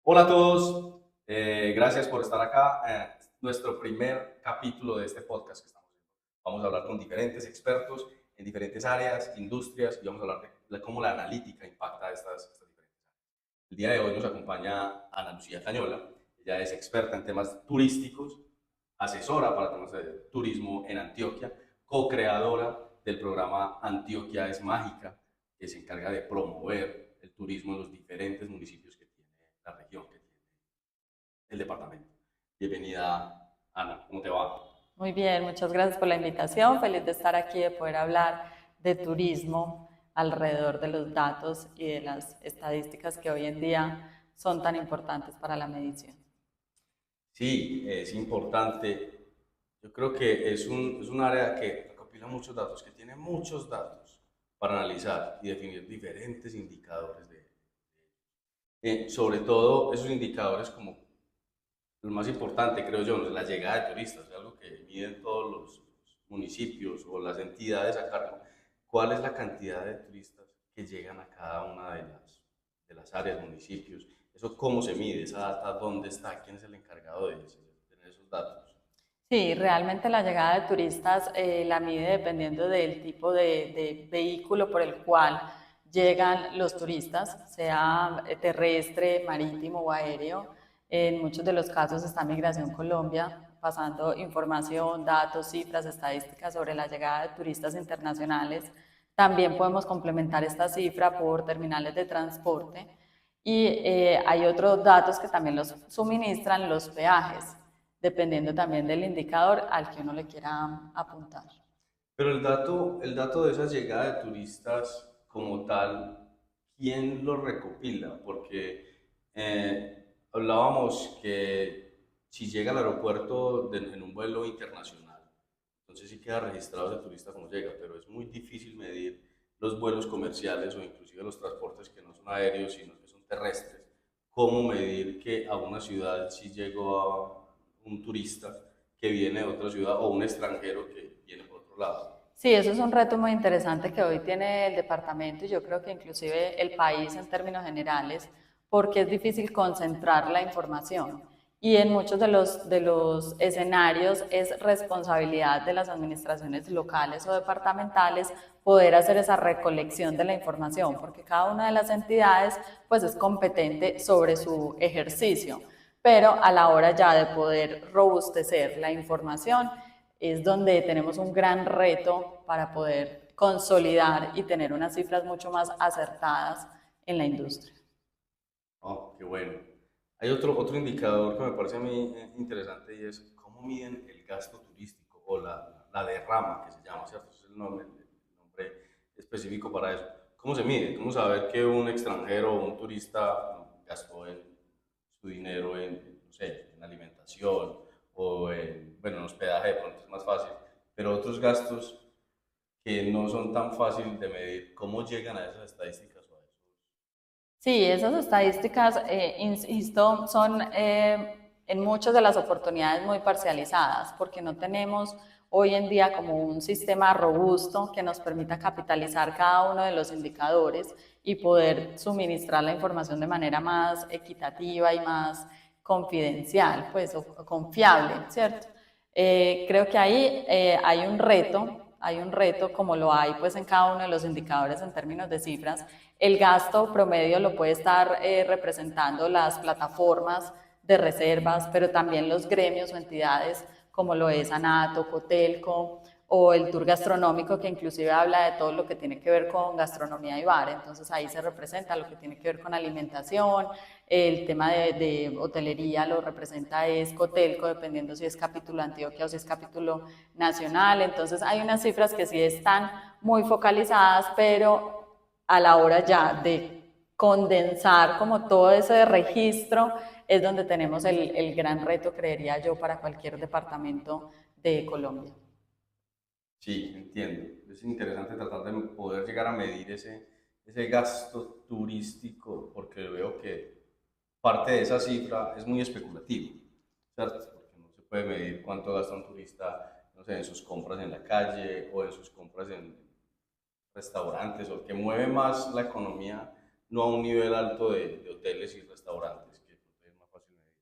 Hola a todos, gracias por estar acá. Nuestro primer capítulo de este podcast que estamos haciendo. Vamos a hablar con diferentes expertos en diferentes áreas, industrias, y vamos a hablar de cómo la analítica impacta estas diferentes áreas. El día de hoy nos acompaña Ana Lucía Cañola. Ella es experta en temas turísticos, asesora para temas de turismo en Antioquia, co-creadora del programa Antioquia es Mágica, que se encarga de promover el turismo en los diferentes municipios que tiene la región, que tiene el departamento. Bienvenida, Ana, ¿cómo te va? Muy bien, muchas gracias por la invitación. Feliz de estar aquí, de poder hablar de turismo alrededor de los datos y de las estadísticas que hoy en día son tan importantes para la medición. Sí, es importante. Yo creo que es un área que recopila muchos datos, que tiene muchos datos para analizar y definir diferentes indicadores sobre todo esos indicadores como lo más importante, creo yo, es la llegada de turistas, es algo que miden todos los municipios o las entidades a cargo. ¿Cuál es la cantidad de turistas que llegan a cada una de las áreas, municipios? ¿Eso cómo se mide? ¿Esa data dónde está? ¿Quién es el encargado de tener esos datos? Sí, realmente la llegada de turistas la mide dependiendo del tipo de vehículo por el cual llegan los turistas, sea terrestre, marítimo o aéreo. En muchos de los casos está Migración Colombia pasando información, datos, cifras, estadísticas sobre la llegada de turistas internacionales. También podemos complementar esta cifra por terminales de transporte y hay otros datos que también los suministran los peajes, dependiendo también del indicador al que uno le quiera apuntar. Pero el dato de esa llegada de turistas como tal, ¿quién lo recopila? Porque hablábamos que si llega al aeropuerto en un vuelo internacional, entonces sí queda registrado ese turista como llega, pero es muy difícil medir los vuelos comerciales o inclusive los transportes que no son aéreos, sino que son terrestres. ¿Cómo medir que a una ciudad si llegó a un turista que viene de otra ciudad o un extranjero que viene por otro lado? Sí, eso es un reto muy interesante que hoy tiene el departamento y yo creo que inclusive el país en términos generales, porque es difícil concentrar la información. Y en muchos de los escenarios es responsabilidad de las administraciones locales o departamentales poder hacer esa recolección de la información, porque cada una de las entidades pues es competente sobre su ejercicio, pero a la hora ya de poder robustecer la información es donde tenemos un gran reto para poder consolidar y tener unas cifras mucho más acertadas en la industria. Oh, qué bueno. Hay otro indicador que me parece a mí interesante y es cómo miden el gasto turístico o la derrama que se llama, ¿cierto? Ese es el nombre específico para eso. ¿Cómo se mide? ¿Cómo saber que un extranjero o un turista gastó su dinero en, no sé, en alimentación o bueno, en hospedaje de pronto es más fácil, pero otros gastos que no son tan fáciles de medir, ¿cómo llegan a esas estadísticas o a esos? Sí, esas estadísticas, insisto, son en muchas de las oportunidades muy parcializadas, porque no tenemos hoy en día como un sistema robusto que nos permita capitalizar cada uno de los indicadores y poder suministrar la información de manera más equitativa y más confidencial, pues, o confiable, ¿cierto? Creo que ahí hay un reto como lo hay pues en cada uno de los indicadores en términos de cifras. El gasto promedio lo puede estar representando las plataformas de reservas, pero también los gremios o entidades como lo es ANATO, Cotelco o el tour gastronómico que inclusive habla de todo lo que tiene que ver con gastronomía y bar. Entonces ahí se representa lo que tiene que ver con alimentación, el tema de hotelería lo representa es Cotelco, dependiendo si es capítulo Antioquia o si es capítulo nacional. Entonces hay unas cifras que sí están muy focalizadas, pero a la hora ya de condensar como todo ese registro es donde tenemos el gran reto, creería yo, para cualquier departamento de Colombia. Sí, entiendo. Es interesante tratar de poder llegar a medir ese gasto turístico, porque veo que parte de esa cifra es muy especulativo, ¿cierto? Porque no se puede medir cuánto gasta un turista, no sé, en sus compras en la calle o en sus compras restaurantes o que mueve más la economía, no a un nivel alto de hoteles y restaurantes, que es más fácil medir,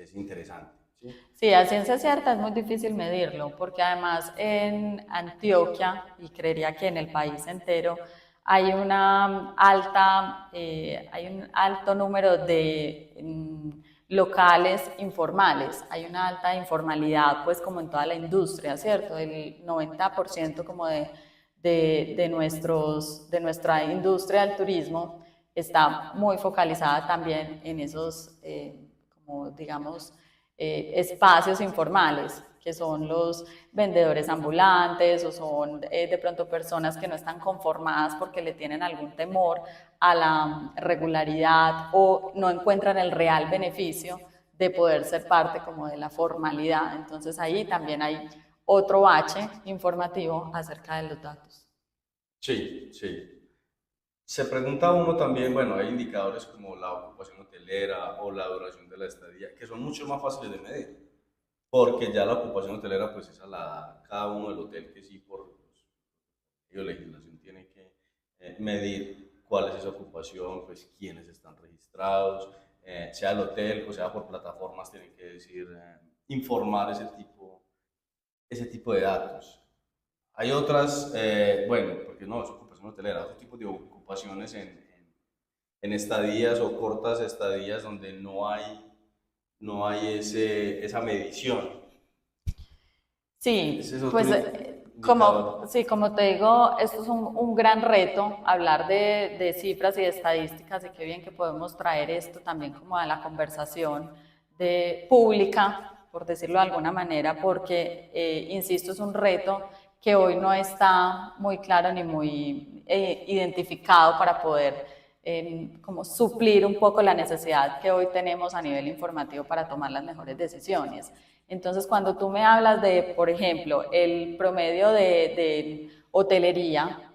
es interesante. ¿Sí? Sí, a ciencia cierta es muy difícil medirlo, porque además en Antioquia, y creería que en el país entero, hay un alto número de locales informales, hay una alta informalidad, pues como en toda la industria, ¿cierto? El 90% como de nuestra industria del turismo está muy focalizada también en esos, como digamos, espacios informales, que son los vendedores ambulantes o son de pronto personas que no están conformadas porque le tienen algún temor a la regularidad o no encuentran el real beneficio de poder ser parte como de la formalidad. Entonces ahí también hay otro bache informativo acerca de los datos. Sí, sí. Se pregunta uno también, bueno, hay indicadores como la ocupación hotelera o la duración de la estadía, que son mucho más fáciles de medir, porque ya la ocupación hotelera pues es a cada uno del hotel que sí por legislación tiene que medir cuál es esa ocupación, pues quiénes están registrados, sea el hotel o sea por plataformas tienen que decir, informar ese tipo de datos. Hay otras, bueno, porque no, es ocupación hotelera, otro tipo de ocupaciones en estadías o cortas estadías donde no hay esa medición. Sí, Ese es otro pues indicador. sí, como te digo, esto es un gran reto, hablar de cifras y de estadísticas, y qué bien que podemos traer esto también como a la conversación pública, por decirlo de alguna manera, porque, insisto, es un reto que hoy no está muy claro ni muy identificado para poder como suplir un poco la necesidad que hoy tenemos a nivel informativo para tomar las mejores decisiones. Entonces, cuando tú me hablas de, por ejemplo, el promedio de hotelería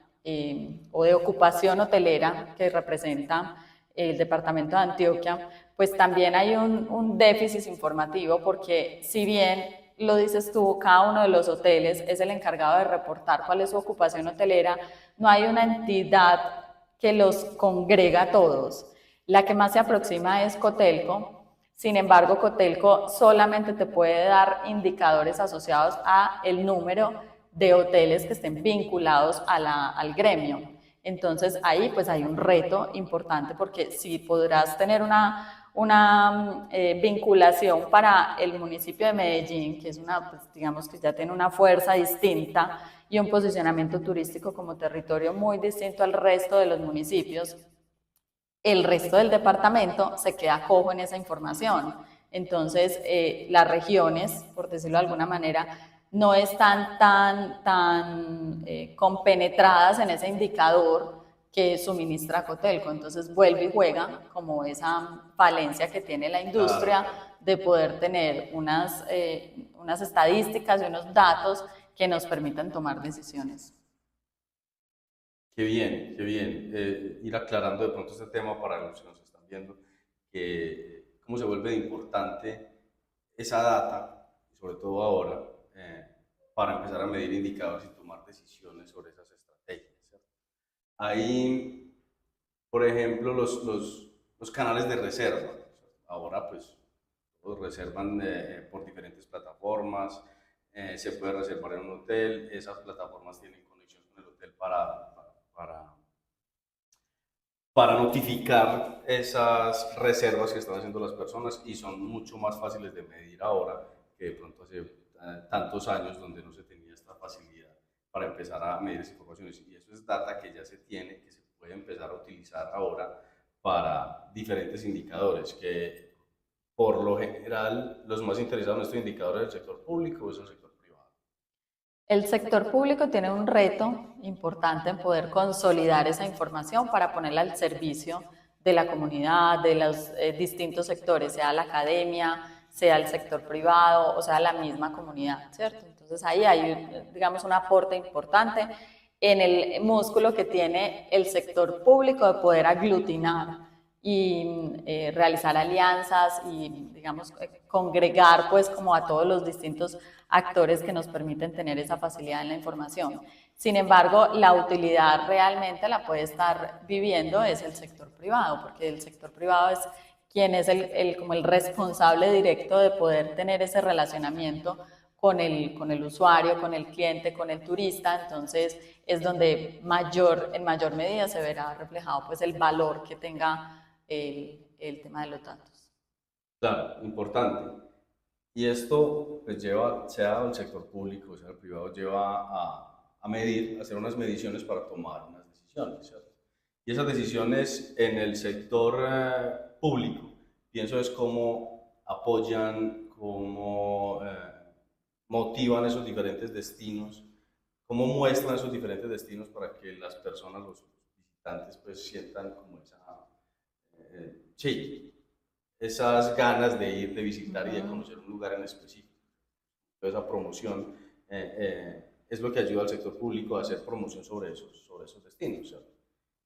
o de ocupación hotelera que representa el departamento de Antioquia, pues también hay un déficit informativo, porque si bien lo dices tú, cada uno de los hoteles es el encargado de reportar cuál es su ocupación hotelera, no hay una entidad que los congrega a todos. La que más se aproxima es Cotelco. Sin embargo, Cotelco solamente te puede dar indicadores asociados a el número de hoteles que estén vinculados al gremio. Entonces ahí pues hay un reto importante, porque si podrás tener una vinculación para el municipio de Medellín, que es pues, digamos que ya tiene una fuerza distinta y un posicionamiento turístico como territorio muy distinto al resto de los municipios, el resto del departamento se queda cojo en esa información. Entonces, las regiones, por decirlo de alguna manera, no están tan compenetradas en ese indicador que suministra Cotelco. Entonces, vuelve y juega como esa falencia que tiene la Claro, industria claro. de poder tener unas estadísticas y unos datos que nos permitan tomar decisiones. Qué bien, qué bien. Ir aclarando de pronto este tema para los que nos están viendo, que cómo se vuelve importante esa data, y sobre todo ahora, para empezar a medir indicadores y tomar decisiones sobre esas estrategias, ¿cierto? Hay, por ejemplo, los canales de reserva. Ahora, pues, todos reservan por diferentes plataformas, se puede reservar en un hotel, esas plataformas tienen conexión con el hotel para, para notificar esas reservas que están haciendo las personas y son mucho más fáciles de medir ahora que de pronto hace tantos años donde no se tenía esta facilidad para empezar a medir esas informaciones. Y eso es data que ya se tiene, que se puede empezar a utilizar ahora para diferentes indicadores, que por lo general los más interesados en estos indicadores del sector público es el sector privado. El sector público tiene un reto importante en poder consolidar esa información para ponerla al servicio de la comunidad, de los distintos sectores, sea la academia, sea el sector privado, o sea la misma comunidad, ¿cierto? Entonces ahí hay, digamos, un aporte importante en el músculo que tiene el sector público de poder aglutinar y realizar alianzas y, digamos, congregar pues como a todos los distintos actores que nos permiten tener esa facilidad en la información. Sin embargo, la utilidad realmente la puede estar viviendo es el sector privado, porque el sector privado es quien es como el responsable directo de poder tener ese relacionamiento con el usuario, con el cliente, con el turista. Entonces es donde en mayor medida se verá reflejado pues el valor que tenga el tema de los datos. Claro, importante. Y esto pues lleva, sea el sector público, sea el privado, lleva a medir, a hacer unas mediciones para tomar unas decisiones, ¿cierto? Y esas decisiones en el sector público, pienso es cómo apoyan, cómo motivan esos diferentes destinos, cómo muestran esos diferentes destinos para que las personas, los visitantes, pues sientan como esa, sí, esas ganas de ir, de visitar y de conocer un lugar en específico. Toda esa promoción es lo que ayuda al sector público a hacer promoción sobre esos destinos, ¿cierto?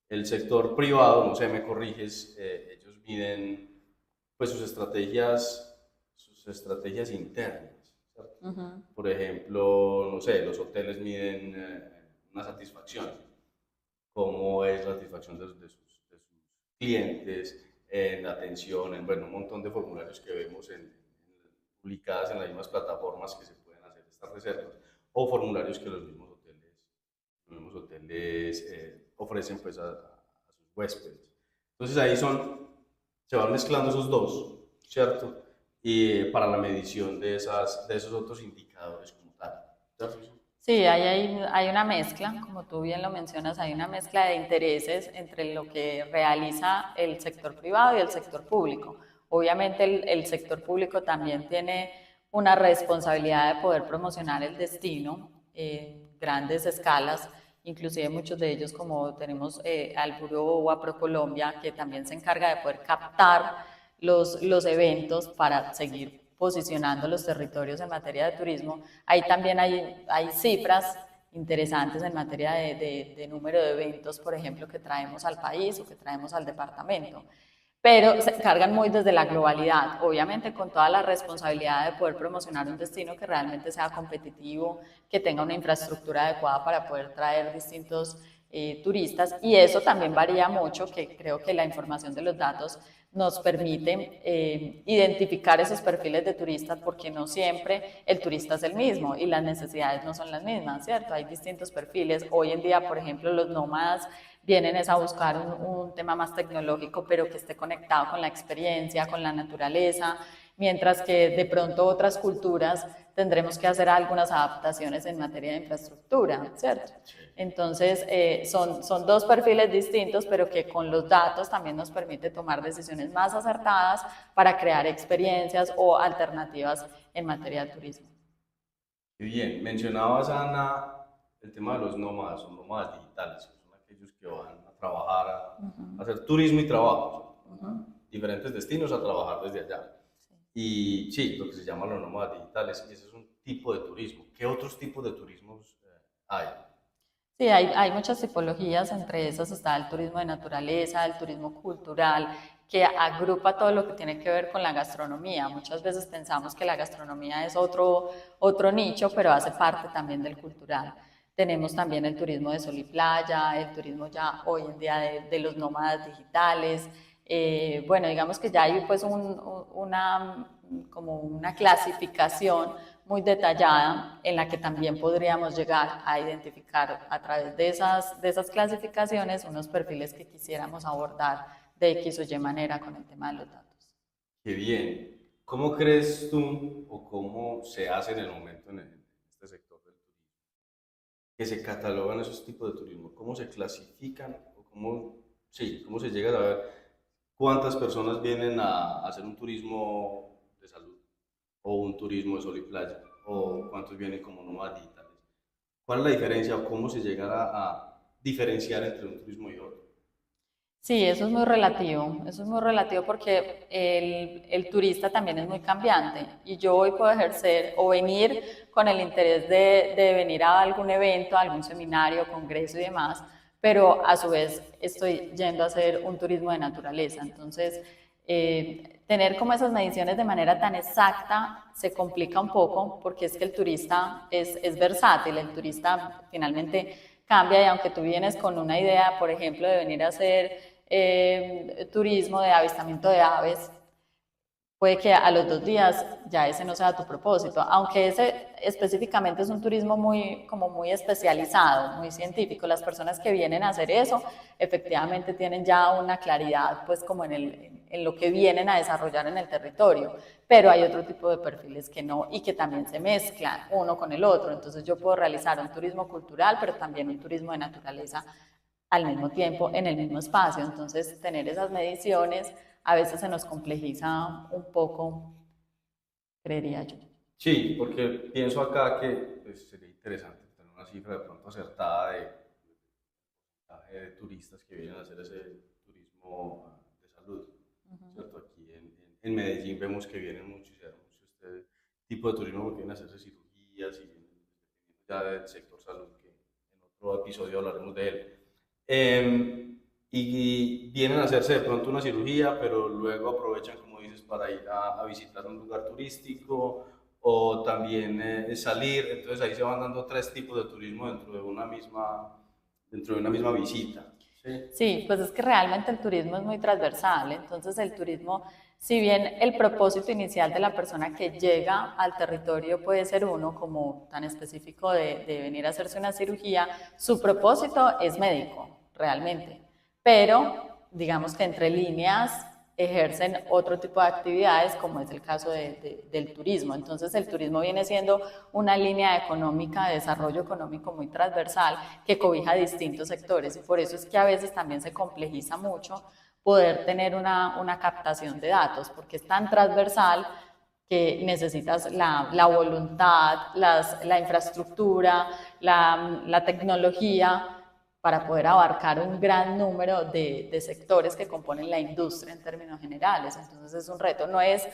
El sector privado, no sé, me corriges, ellos miden pues sus estrategias internas, ¿cierto? Por ejemplo, no sé, los hoteles miden una satisfacción, cómo es la satisfacción de sus clientes, en atención, en bueno, un montón de formularios que vemos publicadas en las mismas plataformas que se pueden hacer estas reservas, o formularios que los mismos hoteles ofrecen pues a sus huéspedes. Entonces ahí se van mezclando esos dos, ¿cierto? Y para la medición de esos otros indicadores como tal, ¿cierto? Sí, hay una mezcla, como tú bien lo mencionas, hay una mezcla de intereses entre lo que realiza el sector privado y el sector público. Obviamente el sector público también tiene una responsabilidad de poder promocionar el destino en grandes escalas, inclusive muchos de ellos como tenemos al Buró o a ProColombia, que también se encarga de poder captar los eventos para seguir posicionando los territorios en materia de turismo. Ahí también hay cifras interesantes en materia de número de eventos, por ejemplo, que traemos al país o que traemos al departamento. Pero se cargan muy desde la globalidad, obviamente con toda la responsabilidad de poder promocionar un destino que realmente sea competitivo, que tenga una infraestructura adecuada para poder traer distintos turistas, y eso también varía mucho, que creo que la información de los datos nos permite identificar esos perfiles de turistas, porque no siempre el turista es el mismo y las necesidades no son las mismas, ¿cierto? Hay distintos perfiles. Hoy en día, por ejemplo, los nómadas vienen es a buscar un tema más tecnológico, pero que esté conectado con la experiencia, con la naturaleza, mientras que de pronto otras culturas tendremos que hacer algunas adaptaciones en materia de infraestructura, ¿cierto? Entonces, son dos perfiles distintos, pero que con los datos también nos permite tomar decisiones más acertadas para crear experiencias o alternativas en materia de turismo. Bien, mencionabas, Ana, el tema de los nómadas, o nómadas digitales, que son aquellos que van a trabajar, a hacer turismo y trabajo, diferentes destinos a trabajar desde allá. Y sí, lo que se llama los nómadas digitales, y ese es un tipo de turismo. ¿Qué otros tipos de turismos hay? Sí, hay muchas tipologías, entre esas está el turismo de naturaleza, el turismo cultural, que agrupa todo lo que tiene que ver con la gastronomía. Muchas veces pensamos que la gastronomía es otro nicho, pero hace parte también del cultural. Tenemos también el turismo de sol y playa, el turismo ya hoy en día de los nómadas digitales. Bueno, digamos que ya hay pues como una clasificación muy detallada en la que también podríamos llegar a identificar a través de esas clasificaciones unos perfiles que quisiéramos abordar de X o Y manera con el tema de los datos. Qué bien. ¿Cómo crees tú o cómo se hace en el momento en este sector del turismo que se catalogan esos tipos de turismo? ¿Cómo se clasifican o cómo, sí, cómo se llega a saber cuántas personas vienen a hacer un turismo de salud o un turismo de sol y playa o cuántos vienen como nómadas digitales? ¿Cuál es la diferencia o cómo se llega a diferenciar entre un turismo y otro? Sí, eso es muy relativo porque el turista también es muy cambiante y yo hoy puedo ejercer o venir con el interés de venir a algún evento, a algún seminario, congreso y demás, pero a su vez estoy yendo a hacer un turismo de naturaleza. Entonces, Tener como esas mediciones de manera tan exacta se complica un poco porque es que el turista es versátil, el turista finalmente cambia y aunque tú vienes con una idea, por ejemplo, de venir a hacer turismo de avistamiento de aves, puede que a los 2 días ya ese no sea tu propósito, aunque ese específicamente es un turismo como muy especializado, muy científico. Las personas que vienen a hacer eso efectivamente tienen ya una claridad pues como en lo que vienen a desarrollar en el territorio, pero hay otro tipo de perfiles que no y que también se mezclan uno con el otro. Entonces yo puedo realizar un turismo cultural, pero también un turismo de naturaleza al mismo tiempo en el mismo espacio. Entonces, tener esas mediciones a veces se nos complejiza un poco, creería yo. Sí, porque pienso acá que pues, sería interesante tener una cifra de pronto acertada de turistas que vienen a hacer ese turismo de salud, ¿cierto? Aquí en Medellín vemos que vienen mucho y se da mucho este tipo de turismo porque vienen a hacerse cirugías y vienen ya del sector salud, que en otro episodio hablaremos de él. Y vienen a hacerse de pronto una cirugía, pero luego aprovechan, como dices, para ir a visitar un lugar turístico o también salir. Entonces ahí se van dando tres tipos de turismo dentro de una misma visita. ¿Sí? Sí, pues es que realmente el turismo es muy transversal, entonces el turismo, si bien el propósito inicial de la persona que llega al territorio puede ser uno como tan específico de venir a hacerse una cirugía, su propósito es médico, realmente, pero digamos que entre líneas ejercen otro tipo de actividades, como es el caso del turismo. Entonces, el turismo viene siendo una línea económica, de desarrollo económico muy transversal que cobija distintos sectores y por eso es que a veces también se complejiza mucho poder tener una captación de datos, porque es tan transversal que necesitas la voluntad, la infraestructura, la tecnología para poder abarcar un gran número de sectores que componen la industria en términos generales. Entonces es un reto. No es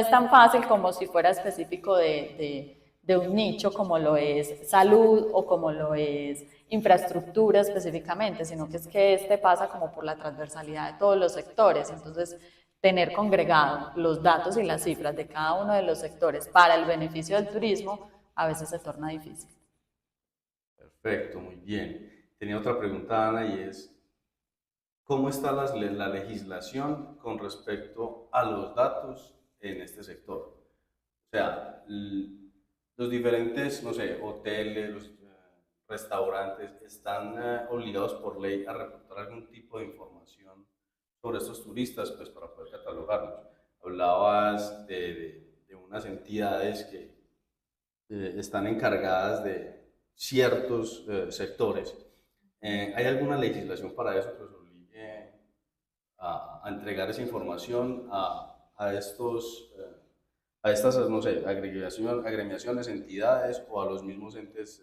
tan fácil como si fuera específico de un nicho como lo es salud o como lo es infraestructura específicamente, sino que es que este pasa como por la transversalidad de todos los sectores. Entonces, tener congregado los datos y las cifras de cada uno de los sectores para el beneficio del turismo a veces se torna difícil. Perfecto, muy bien. Tenía otra pregunta, Ana, y es, ¿cómo está la legislación con respecto a los datos en este sector? O sea, los diferentes, no sé, hoteles, los restaurantes están obligados por ley a reportar algún tipo de información sobre estos turistas, pues para poder catalogarlos. Hablabas de unas entidades que están encargadas de ciertos sectores. ¿Hay alguna legislación para eso que os obligue a entregar esa información a a estas, no sé, agremiaciones, entidades o a los mismos entes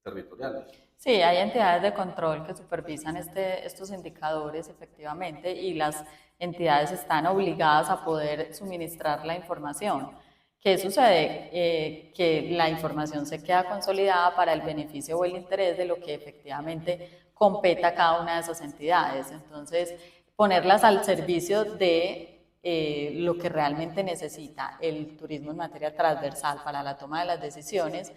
territoriales? Sí, hay entidades de control que supervisan estos indicadores efectivamente y las entidades están obligadas a poder suministrar la información. ¿Qué sucede? Que la información se queda consolidada para el beneficio o el interés de lo que efectivamente compete a cada una de esas entidades. Entonces, ponerlas al servicio de lo que realmente necesita el turismo en materia transversal para la toma de las decisiones,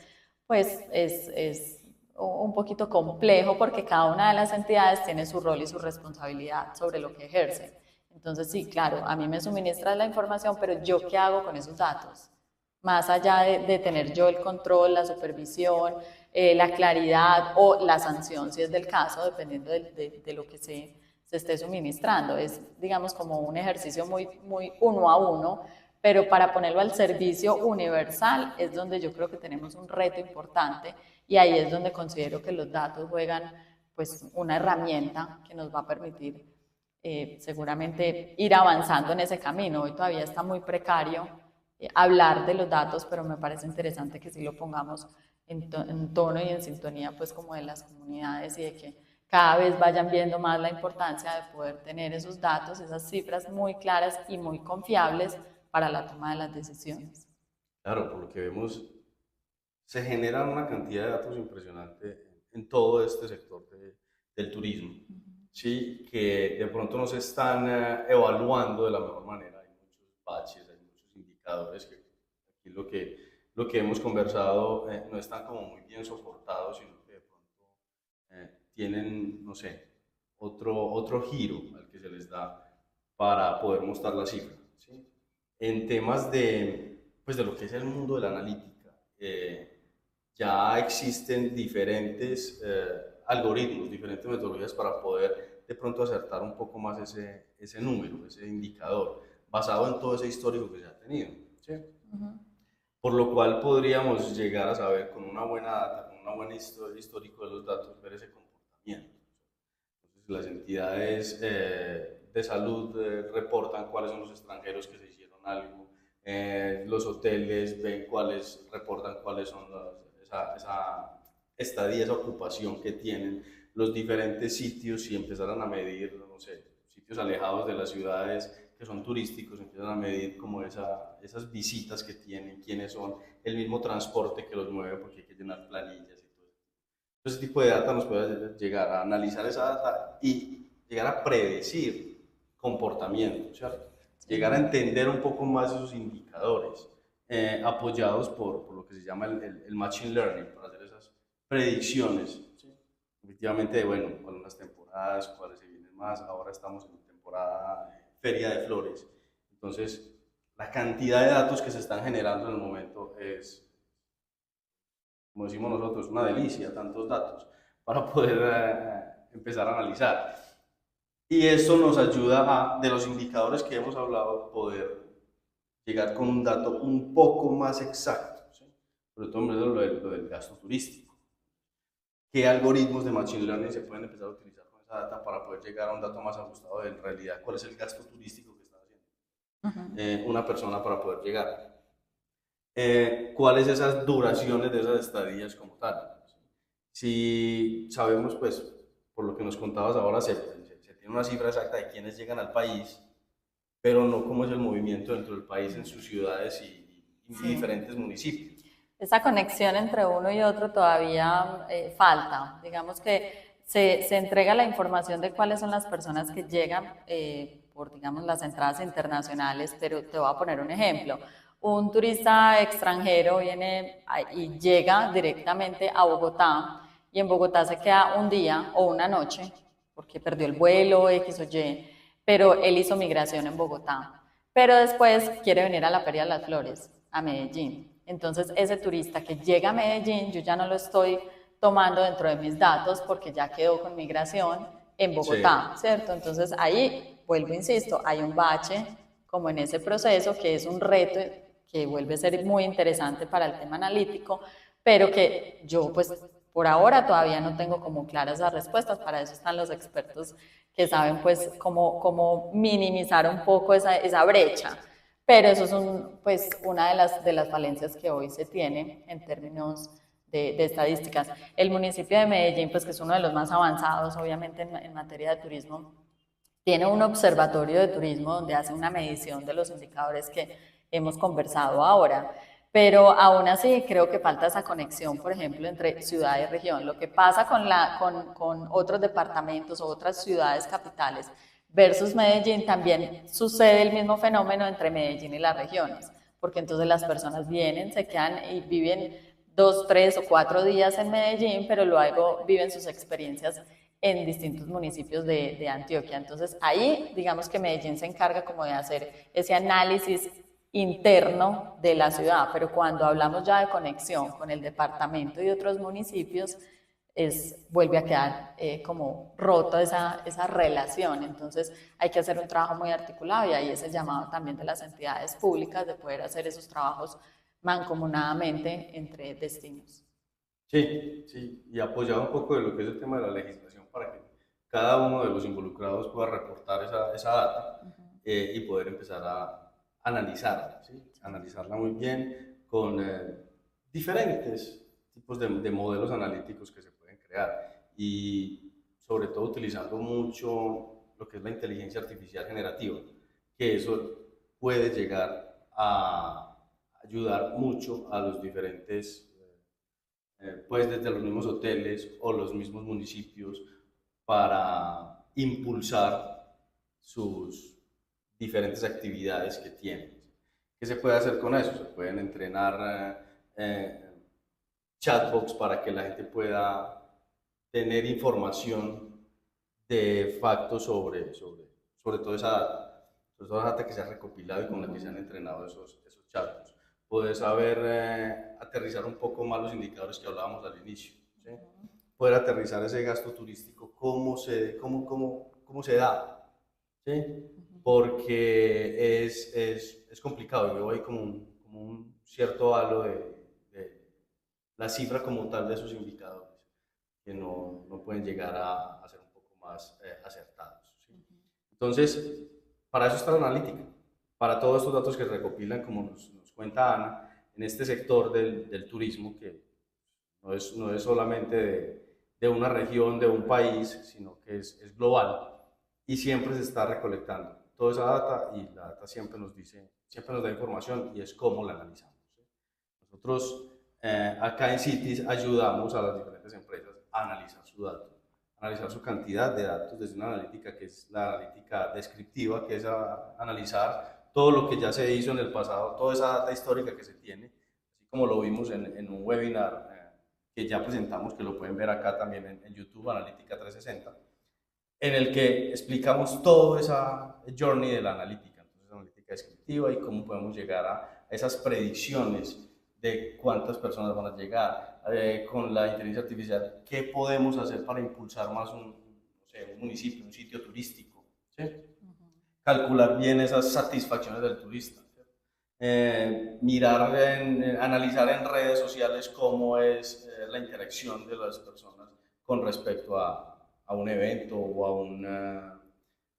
pues es un poquito complejo porque cada una de las entidades tiene su rol y su responsabilidad sobre lo que ejerce. Entonces, sí, claro, a mí me suministras la información, pero ¿yo qué hago con esos datos? Más allá de tener yo el control, la supervisión, la claridad o la sanción, si es del caso, dependiendo de lo que se esté suministrando. Es, digamos, como un ejercicio muy uno a uno, pero para ponerlo al servicio universal es donde yo creo que tenemos un reto importante y ahí es donde considero que los datos juegan pues una herramienta que nos va a permitir seguramente ir avanzando en ese camino. Hoy todavía está muy precario hablar de los datos, pero me parece interesante que sí lo pongamos en tono y en sintonía pues como de las comunidades y de que cada vez vayan viendo más la importancia de poder tener esos datos, esas cifras muy claras y muy confiables para la toma de las decisiones. Claro, por lo que vemos, se generan una cantidad de datos impresionante en todo este sector del turismo, ¿sí? Que de pronto no se están evaluando de la mejor manera. Hay muchos baches, hay muchos indicadores que aquí lo que hemos conversado no están como muy bien soportados, sino que de pronto tienen, no sé, otro giro al que se les da para poder mostrar la cifra. ¿Sí? En temas pues de lo que es el mundo de la analítica, ya existen diferentes algoritmos, diferentes metodologías para poder de pronto acertar un poco más ese número, ese indicador, basado en todo ese histórico que se ha tenido. ¿Sí? Por lo cual podríamos llegar a saber con una buena data, con una buena histórico de los datos, ver ese comportamiento. Entonces, las entidades de salud reportan cuáles son los extranjeros que se hicieron algo, los hoteles ven cuáles, reportan cuáles son esa estadía, esa ocupación que tienen los diferentes sitios y empezaran a medir, no sé, sitios alejados de las ciudades que son turísticos, empiezan a medir como esas visitas que tienen, quiénes son, el mismo transporte que los mueve porque hay que llenar planillas y todo. Ese tipo de data nos puede llegar a analizar esa data y llegar a predecir comportamiento, ¿cierto? Llegar a entender un poco más esos indicadores, apoyados por lo que se llama el machine learning, para hacer esas predicciones, ¿sí? Efectivamente, bueno, cuáles son las temporadas, cuáles se vienen más, ahora estamos en temporada feria de flores, entonces la cantidad de datos que se están generando en el momento es, como decimos nosotros, una delicia, tantos datos para poder empezar a analizar. Y eso nos ayuda a, de los indicadores que hemos hablado, poder llegar con un dato un poco más exacto, ¿sí? Sobre todo lo del gasto turístico. ¿Qué algoritmos de Machine Learning se pueden empezar a utilizar con esa data para poder llegar a un dato más ajustado de en realidad cuál es el gasto turístico que está haciendo una persona para poder llegar? ¿Cuáles esas duraciones de esas estadías como tal? Si sabemos, pues, por lo que nos contabas ahora, se tiene una cifra exacta de quiénes llegan al país, pero no cómo es el movimiento dentro del país en sus ciudades y Sí. diferentes municipios. Esa conexión entre uno y otro todavía falta. Digamos que se entrega la información de cuáles son las personas que llegan por, digamos, las entradas internacionales, pero te voy a poner un ejemplo. Un turista extranjero viene y llega directamente a Bogotá y en Bogotá se queda un día o una noche porque perdió el vuelo X o Y, pero él hizo migración en Bogotá. Pero después quiere venir a la Feria de las Flores, a Medellín. Entonces, ese turista que llega a Medellín, yo ya no lo estoy tomando dentro de mis datos porque ya quedó con migración en Sí, Bogotá, ¿cierto? Entonces, ahí, vuelvo, insisto, hay un bache como en ese proceso que es un reto que vuelve a ser muy interesante para el tema analítico, pero que yo pues por ahora todavía no tengo como claras las respuestas, para eso están los expertos que saben pues cómo minimizar un poco esa brecha. Pero eso es pues, una de las falencias que hoy se tiene en términos de estadísticas. El municipio de Medellín, pues que es uno de los más avanzados, obviamente, en materia de turismo, tiene un observatorio de turismo donde hace una medición de los indicadores que hemos conversado ahora. Pero aún así creo que falta esa conexión, por ejemplo, entre ciudad y región. Lo que pasa con otros departamentos o otras ciudades capitales versus Medellín, también sucede el mismo fenómeno entre Medellín y las regiones, porque entonces las personas vienen, se quedan y viven 2, 3 o 4 días en Medellín, pero luego viven sus experiencias en distintos municipios de Antioquia. Entonces ahí digamos que Medellín se encarga como de hacer ese análisis interno de la ciudad, pero cuando hablamos ya de conexión con el departamento y otros municipios, vuelve a quedar como roto esa relación. Entonces hay que hacer un trabajo muy articulado y ahí es el llamado también de las entidades públicas de poder hacer esos trabajos mancomunadamente entre destinos. sí, sí, y apoyado un poco de lo que es el tema de la legislación para que cada uno de los involucrados pueda reportar esa data y poder empezar a analizarla, ¿sí? Analizarla muy bien con diferentes tipos de modelos analíticos que se pueden crear y sobre todo utilizando mucho lo que es la inteligencia artificial generativa, que eso puede llegar a ayudar mucho a los diferentes pues desde los mismos hoteles o los mismos municipios para impulsar sus diferentes actividades que tienen. ¿Qué se puede hacer con eso? Se pueden entrenar chatbots para que la gente pueda tener información de facto sobre toda esa data, sobre toda la data que se ha recopilado y con la que se han entrenado esos chatbots. Poder saber aterrizar un poco más los indicadores que hablábamos al inicio, ¿sí? Poder aterrizar ese gasto turístico, cómo se da, ¿sí? Porque es complicado. Yo veo ahí como un cierto halo de la cifra como tal de esos indicadores, que no pueden llegar a ser un poco más acertados, ¿sí? Entonces, para eso está la analítica, para todos estos datos que recopilan, como nos cuenta Ana, en este sector del turismo, que no es solamente de una región, de un país, sino que es global, y siempre se está recolectando toda esa data, y la data siempre nos da información, y es cómo la analizamos, ¿sí? Nosotros acá en Cities ayudamos a las diferentes empresas a analizar su dato, analizar su cantidad de datos desde una analítica que es la analítica descriptiva, que es analizar todo lo que ya se hizo en el pasado, toda esa data histórica que se tiene, así como lo vimos en un webinar que ya presentamos, que lo pueden ver acá también en YouTube, Analítica 360, en el que explicamos toda esa journey de la analítica, entonces analítica descriptiva y cómo podemos llegar a esas predicciones de cuántas personas van a llegar, con la inteligencia artificial, qué podemos hacer para impulsar más un municipio, un sitio turístico, ¿sí? Calcular bien esas satisfacciones del turista, analizar en redes sociales cómo es la interacción de las personas con respecto a un evento o a una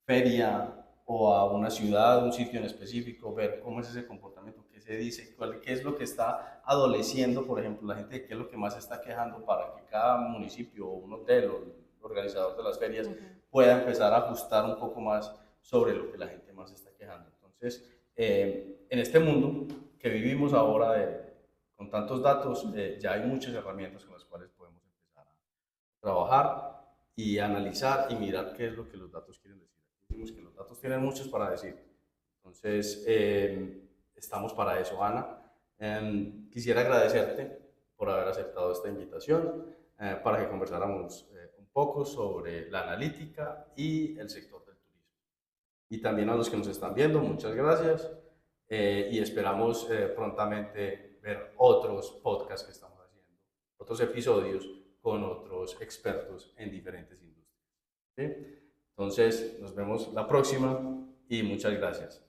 feria o a una ciudad, un sitio en específico, ver cómo es ese comportamiento, qué se dice, qué es lo que está adoleciendo, por ejemplo, la gente, qué es lo que más se está quejando para que cada municipio o un hotel o el organizador de las ferias pueda empezar a ajustar un poco más sobre lo que la gente más se está quejando. Entonces, en este mundo que vivimos ahora con tantos datos, ya hay muchas herramientas con las cuales podemos empezar a trabajar y analizar y mirar qué es lo que los datos quieren decir. Decimos que los datos tienen muchos para decir. Entonces, estamos para eso, Ana. Quisiera agradecerte por haber aceptado esta invitación para que conversáramos un poco sobre la analítica y el sector del turismo. Y también a los que nos están viendo, muchas gracias, y esperamos prontamente ver otros podcasts que estamos haciendo, otros episodios con otros expertos en diferentes industrias, ¿sí? Entonces, nos vemos la próxima y muchas gracias.